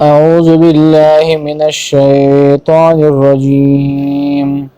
أعوذ بالله من الشيطان الرجيم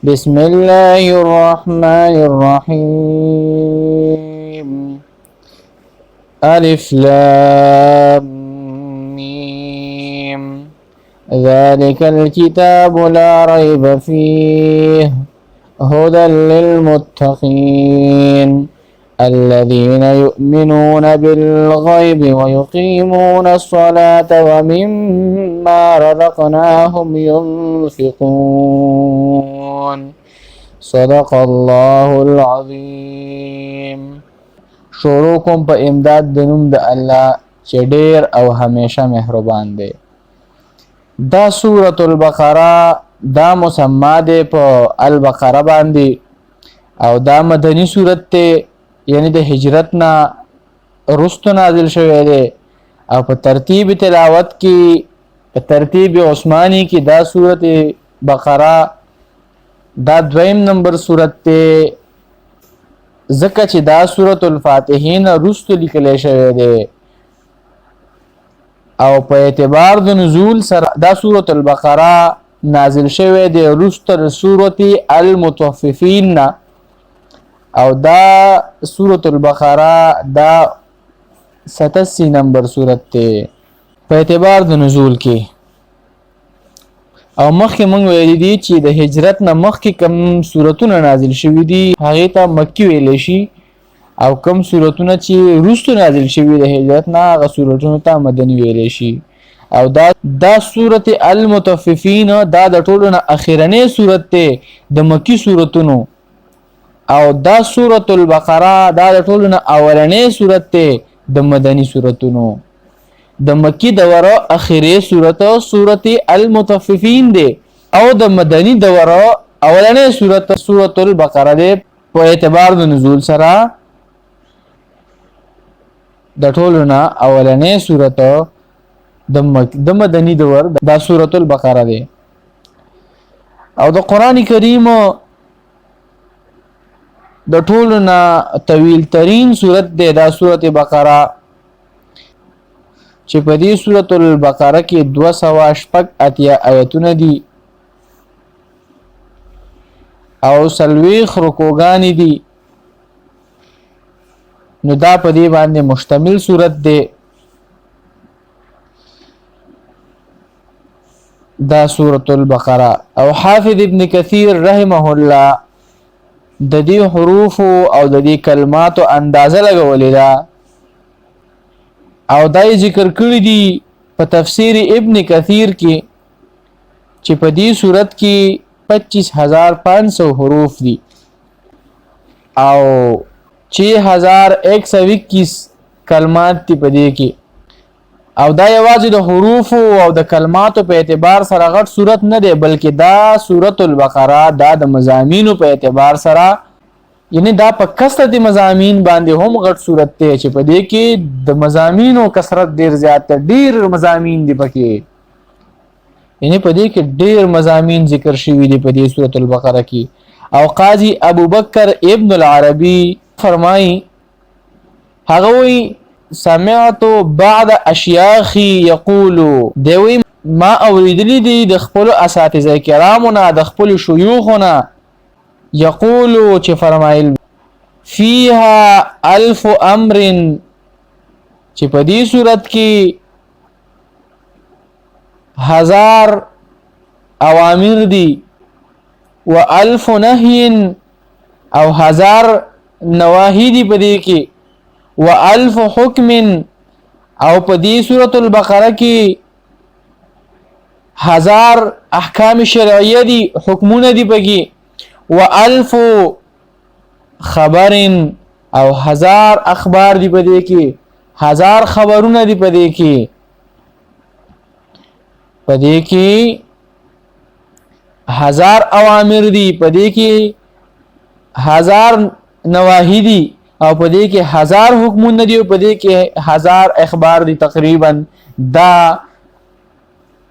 بسم الله الرحمن الرحيم ألف لام ميم ذلك الكتاب لا ريب فيه هدى للمتقين الذين يؤمنون بالغيب ويقيمون الصلاة ومما رزقناهم ينفقون صدق الله العظيم. شروع کوم په امداد د نوم د الله چې ډېر او همیشه مهربان دی. دا سورة البقره دا مسما دی په البقره باندې او دا مدني سورت ته یعنی د هجرت نه رستو نازل شوی دی او په ترتیب تلاوت کې په ترتیب عثماني کې دا سورت بقره دا دویم نمبر سورت ته ځکه چې دا سورت الفاتحین رستو لیکل شوی دی او په اعتبار د نزول سره دا سورت البقره نازل شوی دی رستو سورت المطففین او دا سورة البقره دا 87 نمبر سورت ته په اعتبار د نزول کې. او مخکې مونږ ویلي دي چې د هجرت نه مخکې کم سورتونه نازل شوي دي هغې ته مکي ویلی شي او کم سورتونه چې وروستو نازل شوي د هجرت نه هغه سورتونو ته مدني ویلی شي. او دا سورت المطففین دا د ټولو نه اخرنی سورت دی د مکي سورتونو او دا سورة البقره دا د ټولو نه اولنی سورت دی د مدني سورتونو. د مکی دوره اخري سورت المطففین دی او د مدني دوره اولنی سورت البقره دی په اعتبار د نزول سره د ټولو نه اولنی سورت د مدني دوره دا سورت البقره دی. او د قران کریم د ټولو نه طویل ترین سورت دی دا سورت بقره چې په دې سورت البقره کې 280 آیتونه دي او 40 رکوګانې دي نو دا په دې باندې مشتمل سورت دی. دا سورت البقره او حافظ ابن کثیر رحمه الله د دې حروف او د دې کلماتو اندازه لګولې ده او دای ذکر کړی دي په تفسیر ابن کثیر کې چې په دې صورت کې 25500 حروف دي او 6121 کلمات دي په دې کې. او دا یوازې د حروف او د کلماتو په اعتبار سره غټ صورت نه دی بلکې دا سورۃ البقره دا د مضامینو په اعتبار سره یعنی دا په کثرت مضامین باندې هم غټ صورت دی چې په دې کې د مضامینو کثرت ډیر زیات ډیر مضامین دي پکې یعنی په دې کې ډیر مضامین ذکر شوي دي په دې سورۃ البقره کې. او قاضی ابوبکر ابن العربی فرمایي هغه وی سمعت بعد اشیاخی یقولو دوی ما اوریدلی دی د خپل اساتذه کرامو نه د خپل شيوخو نه یقولو چې فرمایل فيها 1000 امر چې په دې صورت کې 1000 اوامر دي و 1000 نهي او 1000 نواهی دي په دې کې و 1000 حکم او په دې سورۃ البقره کې 1000 احکام شرعیه دي حکمونه دي پکې و 1000 خبر او 1000 اخبار دي په دې کې 1000 خبرونه دي په دې کې 1000 اوامر دي په دې کې 1000 نواهی دي او په دې کې 1000 حکمونه دي او په دې کې 1000 اخبار دي تقریبا. دا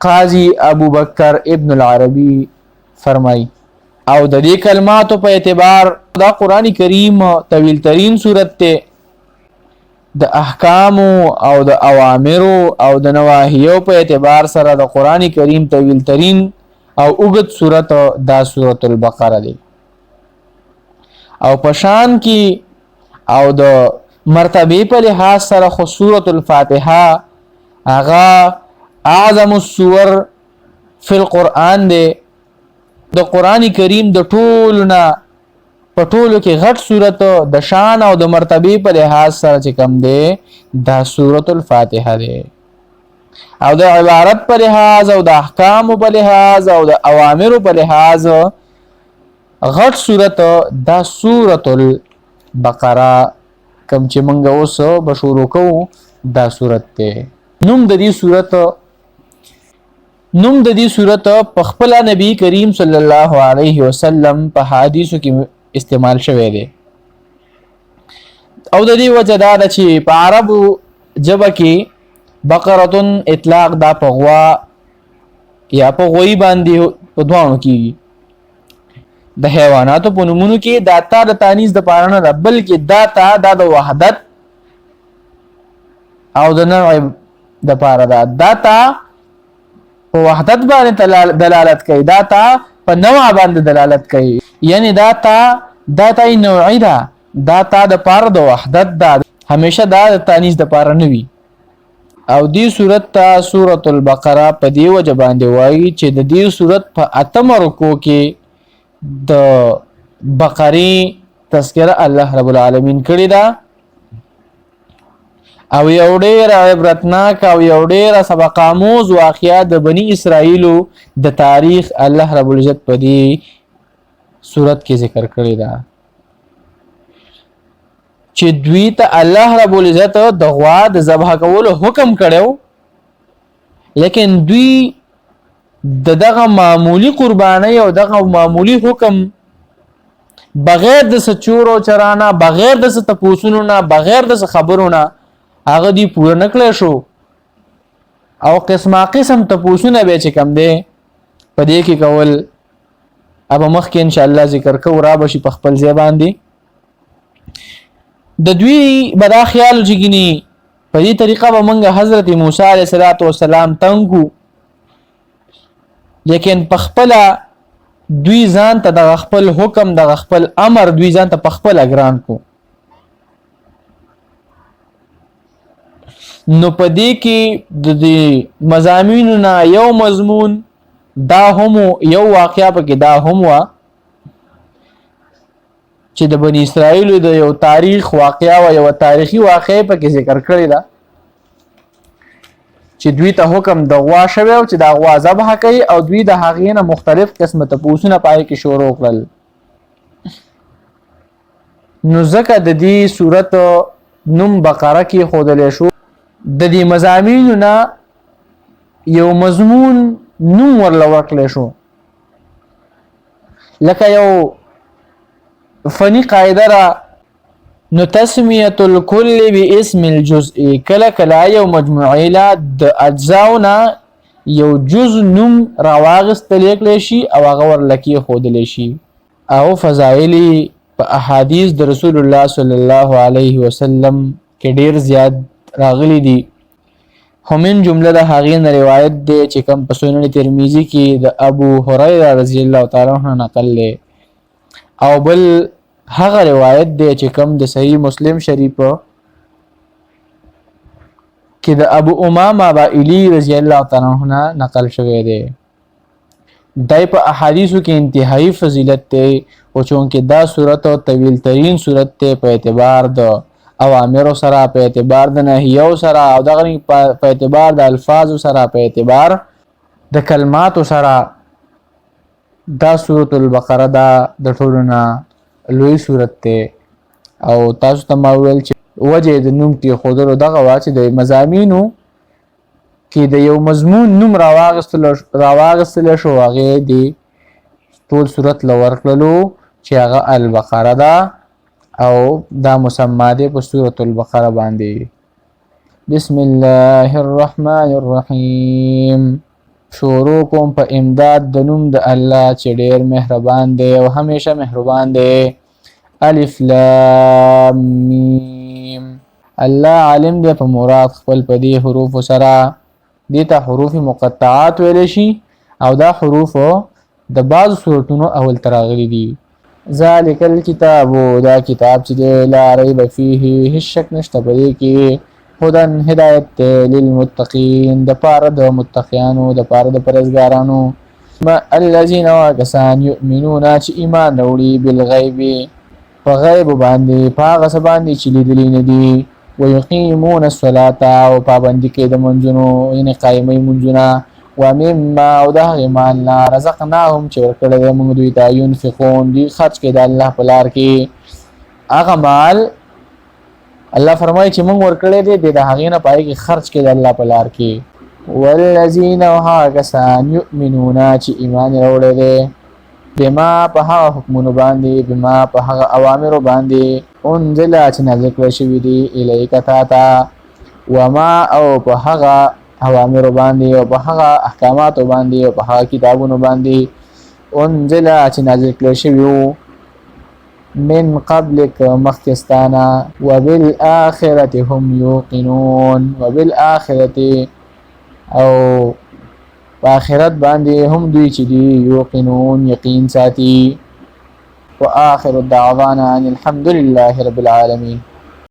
قاضی ابوبکر ابن العربی فرمای. او د دې کلماتو په اعتبار دا قرآن کریم طویل ترین سورت ته د احکام او د اوامر او د نواهیو په اعتبار سره د قران کریم طویل ترین او اوږد سورت دا سورۃ البقره دی او پشان کی او د مرتبه په لحاظ سره خو سورۃ الفاتحه اغا اعظم السور فی القرآن دی د قران کریم د ټولنا په ټولو کې غټ صورت د شان او د مرتبه په لحاظ سره چې کم دی دا سورۃ الفاتحه دی او د عبارت په لحاظ او د احکام په لحاظ او د اوامر په لحاظ غټ صورت دا سورۃ البقره کم چې مونږ اوس به شروع کوو دا صورت دی نوم د دې صورت په خپل نبی کریم صلی الله علیه وسلم په حدیثو کې استعمال شوی دی او د دې وجه دا ده چې په عربو ژبه کې بقره اطلاق دا په غوا یا په غوی باندې په دوانو کېږي د حیواناتو په نومونو کې دا تا د تانیث د پاره نه ده بلکې دا د وحدت او د نوع د پاره ده دا تا په وحدت باندې دلالت کوي دا تا په نوع باندې دلالت کوي یعنی دا تا نوعی ده دا تا د پاره د وحدت ده همیشه دا د تانیث د پاره نه وي او دې صورت ته سورۃ البقره په دې وجه باندې وایي چې د دې صورت په اتم رکوع کې د بقره تذکره الله رب العالمین کړی دا او یو ډیر عبرتناک او یو ډیر سبق آموز واقعیا د بنی اسرائیلو د تاریخ الله رب العزت په دې صورت کې ذکر کړی دا چې دوی ته الله رب العزت د غوا د ذبح کولو حکم کړو لیکن دوی دغه معمولی قربانی او دغه معمولی حکم بغیر د سچورو چرانا بغیر د تپوسونو نه بغیر د خبرونو هغه دی پوره نکړل شو او قسم تپوسونه به چې کم دی په دې کې کول اب مخکې ان شاء الله ذکر کو را بشي په خپل ځای باندې د دوی بدا خیال جګنی په دې طریقه به موږ حضرت موسی علیه السلام تنګو لیکن په خپل دوی ځان ته د خپل حکم د خپل امر دوی ځان ته په خپل اګران کو نو پدې کې د مضامینو نه یو مضمون دا هم یو واقعیا پکې دا هم وا چې د بنی اسرائیل د یو تاریخ واقعیا او یو تاریخي واقعې پکې ذکر کړی دا چې دوی ته حکم د غوا شوی او چې د غوا ذبح کوي او دوی د هغې نه مختلف قسمه تپوسونه پای کې شروع کړل نو ځکه د دې صورت نوم بقره کې ښودلی شو د دې مضامینو نه یو مضمون نوم ورله ورکړلی شو لکه یو فنی قاعده را نو تسمیه الکل باسم الجزء کله کله یو مجموعه لا د اجزاونه یو جزء نوم راواغستل کېږي شي او هغه ورلکی ښودلی شي او فضایلی په احادیث د رسول الله صلی الله علیه وسلم کې ډیر زیات راغلي دي همین جمله د هغې نه روایت دی چې کوم په سنن ترمذی کې د ابو هريره رضی الله تعالی عنہ نقل دی او بل هغه روایت دی چې کوم د صحیح مسلم شریف کې د ابو امامه بائلی رضی الله تعالی عنہ نقل شوی دی دای په احادیثو کې انتهایی فضیلت دی او چونکه دا صورت طویل ترین صورت ته په اعتبار د اوامر سره په اعتبار د نهیو سره او دغه په اعتبار د الفاظ سره په اعتبار د کلمات سره دا سورۃ البقره دا د ټولو نه لوی سورت ته او تاسو ته ما ویل چې وجه د نوم کې خودلو دغه وا چې د مضامینو کې د یو مضمون نوم راواغستل شو هغه دی ټول سورت لور کړلو چې هغه البقره ده او دا مسما ده په سورۃ البقره باندې بسم الله الرحمن الرحیم شروع کوم په امداد د نوم د الله چې ډېر مهربان دی او همیشه مهربان دی الف لام میم الله عالم دی په مراد خپل په دې حروف سره دې ته حروف مقطعات ویل شي او دا حروف د بعض صورتونو اول تراغلي دي ذالک الکتاب دا کتاب چې دی لا ریب فیه هیڅ شک نشته په دې کې هدن هدایت للمتقین د پاره د متقیانو د پاره د پرهیزګارانو الذين وكسان يؤمنون چې ایمان وروړي بالغیب په غیب باندې په هغه څه باندې چې لیدلي نه دي ويقيمون الصلاة او پابندي کوي د منځونو یعنې قایموي منځونه ومما او د هغې مال نه رزقناهم چې ورکړی دی موږ دوی ته ينفقون دوی خرج کوي د الله په لار کې هغه مال الله فرمایي چې موږ ورکړی دی د هغې نه په هغې کې خرج کوي د الله په لار کې والذین وها کسان یؤمنون چې ایمان راوړی دی بما په هغه حکمونو باندې بما په هغه اوامرو باندې انزل چې نازل کړی شوي دي الیک تا ته وما او په هغه اوامرو باندې او په هغه احکاماتو باندې او په هغه کتابونو باندې انزل چې نازل کړی شوي من قبلک مخکستانا وبالآخرة هم یوقنون وبالآخرة او په آخرت باندې هم دوی چې دي یوقنون یقین ساتي واخر دعوانا ان الحمد لله رب العالمين